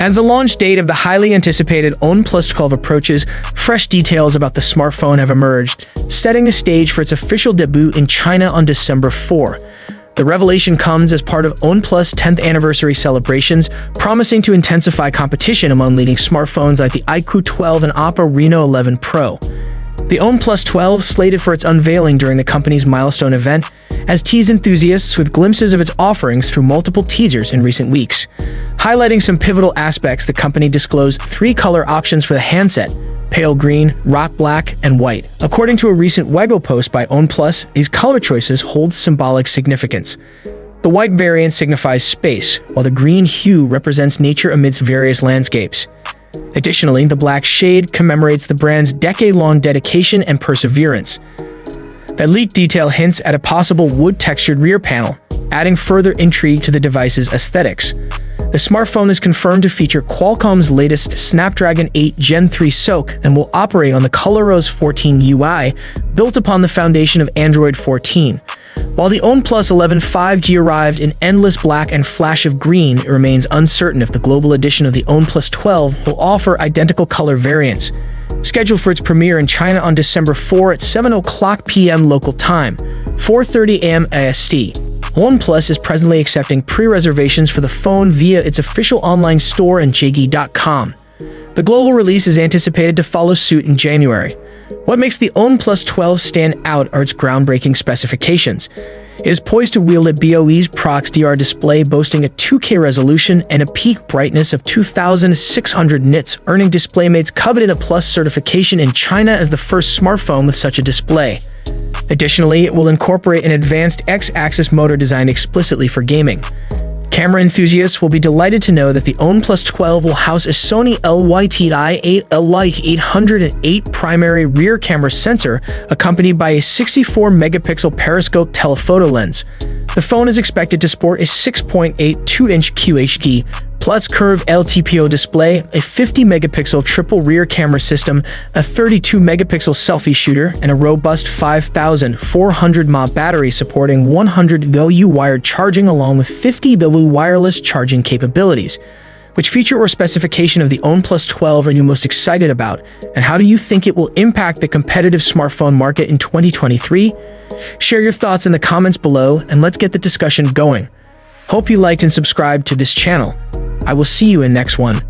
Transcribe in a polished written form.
As the launch date of the highly anticipated OnePlus 12 approaches, fresh details about the smartphone have emerged, setting the stage for its official debut in China on December 4. The revelation comes as part of OnePlus' 10th anniversary celebrations, promising to intensify competition among leading smartphones like the iQoo 12 and Oppo Reno 11 Pro. The OnePlus 12, slated for its unveiling during the company's milestone event, has teased enthusiasts with glimpses of its offerings through multiple teasers in recent weeks. Highlighting some pivotal aspects, the company disclosed 3 color options for the handset: pale green, rock black, and white. According to a recent Weibo post by OnePlus, these color choices hold symbolic significance. The white variant signifies space, while the green hue represents nature amidst various landscapes. Additionally, the black shade commemorates the brand's decade-long dedication and perseverance. That leaked detail hints at a possible wood-textured rear panel, adding further intrigue to the device's aesthetics. The smartphone is confirmed to feature Qualcomm's latest Snapdragon 8 Gen 3 SoC and will operate on the ColorOS 14 UI, built upon the foundation of Android 14. While the OnePlus 11 5G arrived in endless black and flash of green, it remains uncertain if the global edition of the OnePlus 12 will offer identical color variants. Scheduled for its premiere in China on December 4 at 7:00 p.m. local time, 4:30 a.m. IST. OnePlus is presently accepting pre-reservations for the phone via its official online store and jg.com. The global release is anticipated to follow suit in January. What makes the OnePlus 12 stand out are its groundbreaking specifications. It is poised to wield a BOE's ProXDR display boasting a 2K resolution and a peak brightness of 2,600 nits, earning DisplayMate's coveted A+ certification in China as the first smartphone with such a display. Additionally, it will incorporate an advanced X-axis motor designed explicitly for gaming. Camera enthusiasts will be delighted to know that the OnePlus 12 will house a Sony LYTI-808 primary rear camera sensor, accompanied by a 64-megapixel periscope telephoto lens. The phone is expected to sport a 6.82-inch QHD plus curved LTPO display, a 50-megapixel triple rear camera system, a 32-megapixel selfie shooter, and a robust 5,400 mAh battery supporting 100 VU wired charging along with 50 VU wireless charging capabilities. Which feature or specification of the OnePlus 12 are you most excited about, and how do you think it will impact the competitive smartphone market in 2023? Share your thoughts in the comments below, and let's get the discussion going. Hope you liked and subscribed to this channel. I will see you in next one.